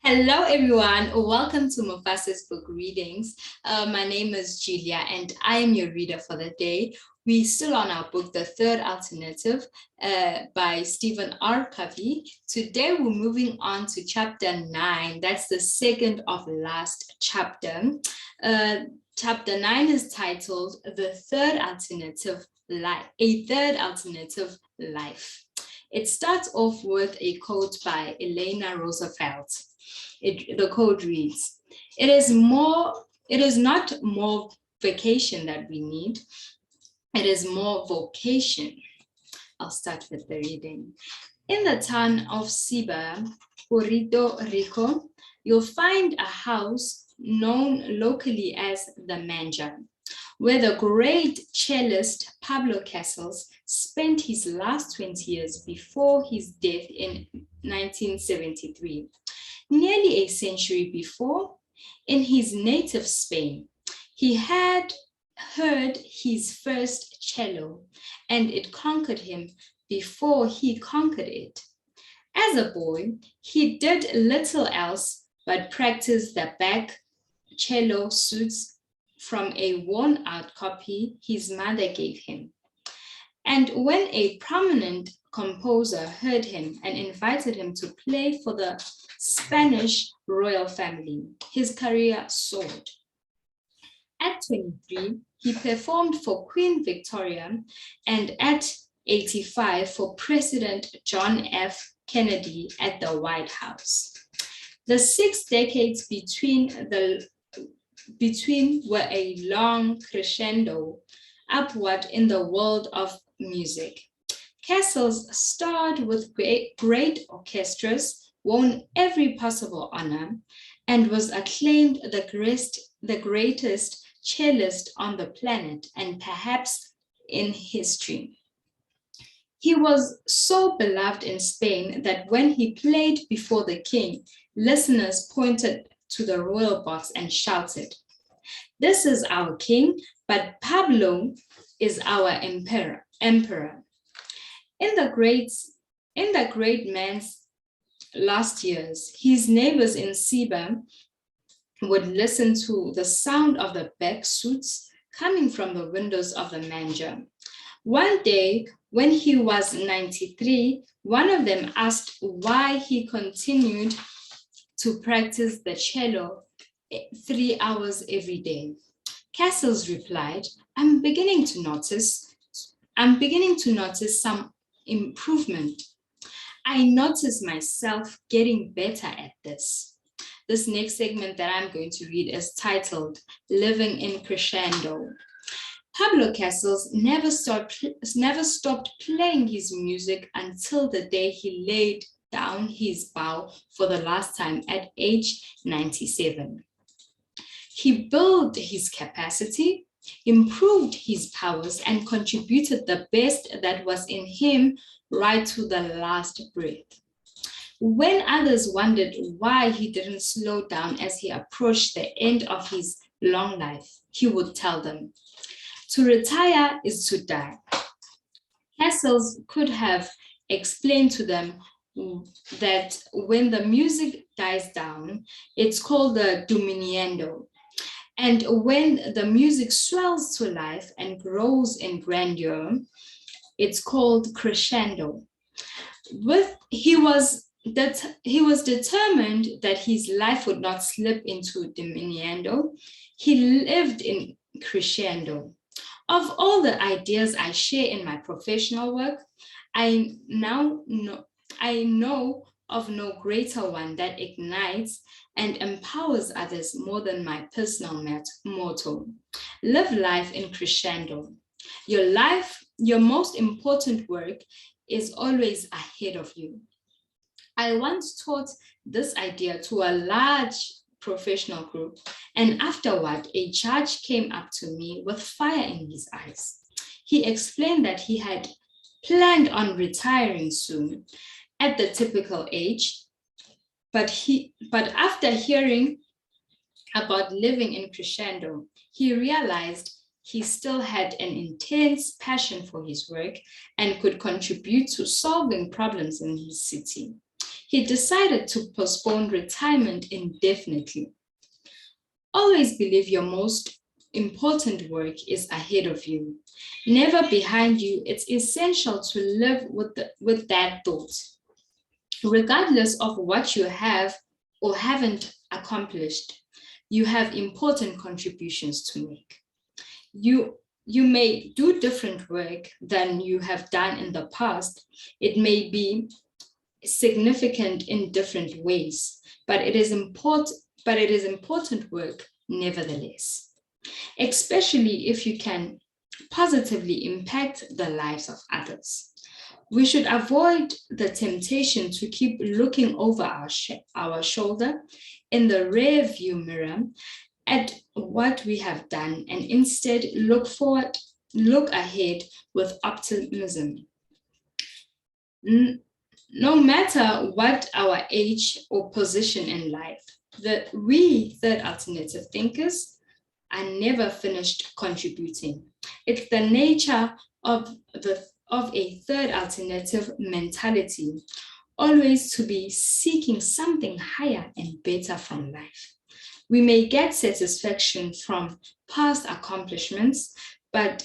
Hello, everyone. Welcome to Mufasa's book readings. My name is Julia, and I am your reader for the day. We're still on our book, The Third Alternative, by Stephen R Covey. Today, we're moving on to chapter 9. That's the second of last chapter. Chapter 9 is titled The Third Alternative Life, A Third Alternative Life. It starts off with a quote by Eleanor Roosevelt. The quote reads, it is not more vacation that we need, it is more vocation. I'll start with the reading. In the town of Ciba, Puerto Rico, you'll find a house known locally as the Manja, where the great cellist Pablo Casals spent his last 20 years before his death in 1973. Nearly a century before, in his native Spain, he had heard his first cello, and it conquered him before he conquered it. As a boy, he did little else but practice the back cello suits from a worn-out copy his mother gave him. And when a prominent composer heard him and invited him to play for the Spanish royal family, his career soared. At 23, he performed for Queen Victoria, and at 85 for President John F. Kennedy at the White House. The 6 decades between were a long crescendo upward in the world of music. Casals starred with great orchestras, won every possible honor, and was acclaimed the greatest cellist on the planet and perhaps in history. He was so beloved in Spain that when he played before the king, listeners pointed to the royal box and shouted, "This is our king, but Pablo is our emperor." In the great man's last years, his neighbors in Ciba would listen to the sound of the back suits coming from the windows of the Manja. One day, when he was 93, one of them asked why he continued to practice the cello 3 hours every day. Casals replied, I'm beginning to notice some improvement. I notice myself getting better at this. This next segment that I'm going to read is titled Living in Crescendo. Pablo Casals never stopped playing his music until the day he laid down his bow for the last time at age 97. He built his capacity, improved his powers, and contributed the best that was in him right to the last breath. When others wondered why he didn't slow down as he approached the end of his long life, he would tell them, to retire is to die. Casals could have explained to them that when the music dies down, it's called the diminuendo. And when the music swells to life and grows in grandeur, it's called crescendo. He was determined that his life would not slip into diminuendo. He lived in crescendo. Of all the ideas I share in my professional work, I know of no greater one that ignites and empowers others more than my personal motto. Live life in crescendo. Your most important work is always ahead of you. I once taught this idea to a large professional group, and afterward, a judge came up to me with fire in his eyes. He explained that he had planned on retiring soon at the typical age, but after hearing about living in crescendo, he realized he still had an intense passion for his work and could contribute to solving problems in his city. He decided to postpone retirement indefinitely. Always believe your most important work is ahead of you, never behind you. It's essential to live with that thought. Regardless of what you have or haven't accomplished, you have important contributions to make. You may do different work than you have done in the past. It may be significant in different ways, but it is important work nevertheless, especially if you can positively impact the lives of others. We should avoid the temptation to keep looking over our shoulder in the rear view mirror at what we have done, and instead look ahead with optimism. No matter what our age or position in life, we third alternative thinkers are never finished contributing. It's the nature of a third alternative mentality, always to be seeking something higher and better from life. We may get satisfaction from past accomplishments, but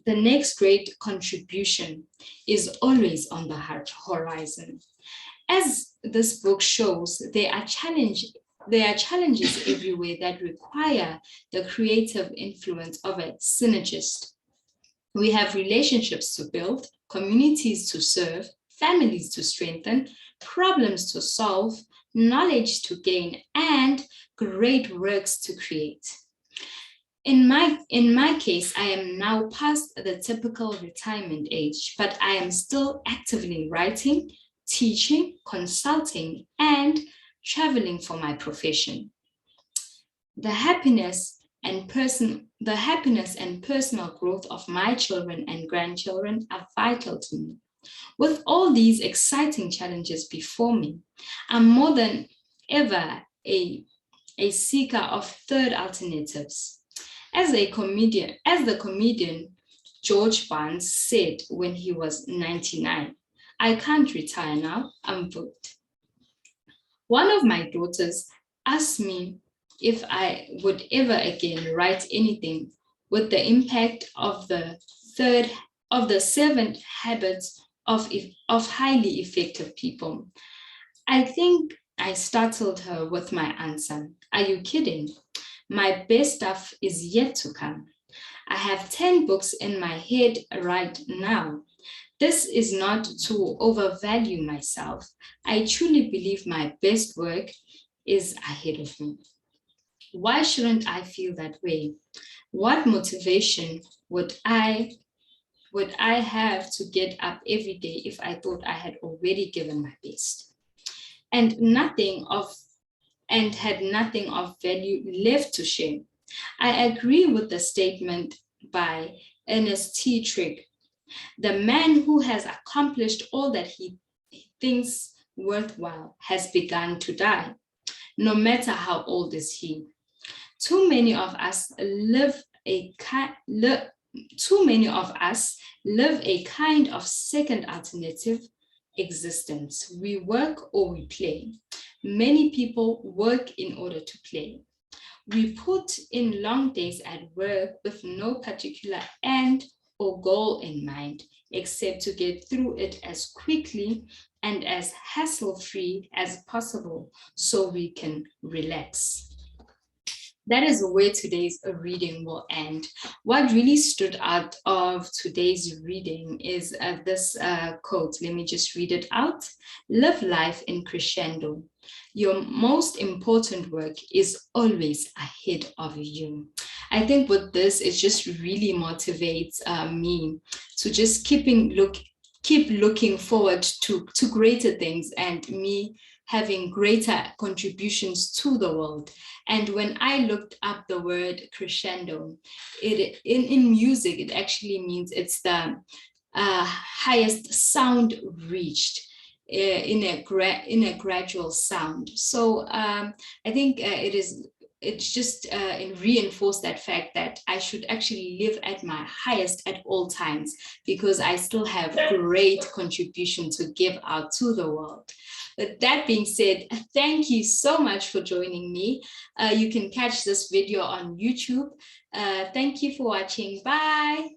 the next great contribution is always on the horizon. As this book shows, there are challenges everywhere that require the creative influence of a synergist. We have relationships to build, communities to serve, families to strengthen, problems to solve, knowledge to gain, and great works to create. In my case, I am now past the typical retirement age, but I am still actively writing, teaching, consulting, and traveling for my profession. The happiness and personal growth of my children and grandchildren are vital to me. With all these exciting challenges before me, I'm more than ever a seeker of third alternatives. As the comedian George Barnes said when he was 99, I can't retire now, I'm booked. One of my daughters asked me if I would ever again write anything with the impact of the 7 habits of highly effective people. I think I startled her with my answer. Are you kidding? My best stuff is yet to come. I have 10 books in my head right now. This is not to overvalue myself. I truly believe my best work is ahead of me. Why shouldn't I feel that way? What motivation would I have to get up every day if I thought I had already given my best and had nothing of value left to share? I agree with the statement by Ernest T. Trigg. The man who has accomplished all that he thinks worthwhile has begun to die, no matter how old is he. Too many of us live a kind of second alternative existence. We work or we play. Many people work in order to play. We put in long days at work with no particular end or goal in mind, except to get through it as quickly and as hassle-free as possible so we can relax. That is where today's reading will end. What really stood out of today's reading is this quote. Let me just read it out. Live life in crescendo. Your most important work is always ahead of you. I think with this, it just really motivates me to just keep looking forward to greater things and me having greater contributions to the world. And when I looked up the word crescendo, in music, it actually means it's the highest sound reached in a gradual sound. So I think it's just reinforced that fact that I should actually live at my highest at all times, because I still have great contribution to give out to the world. With that being said, thank you so much for joining me. You can catch this video on YouTube. Thank you for watching. Bye.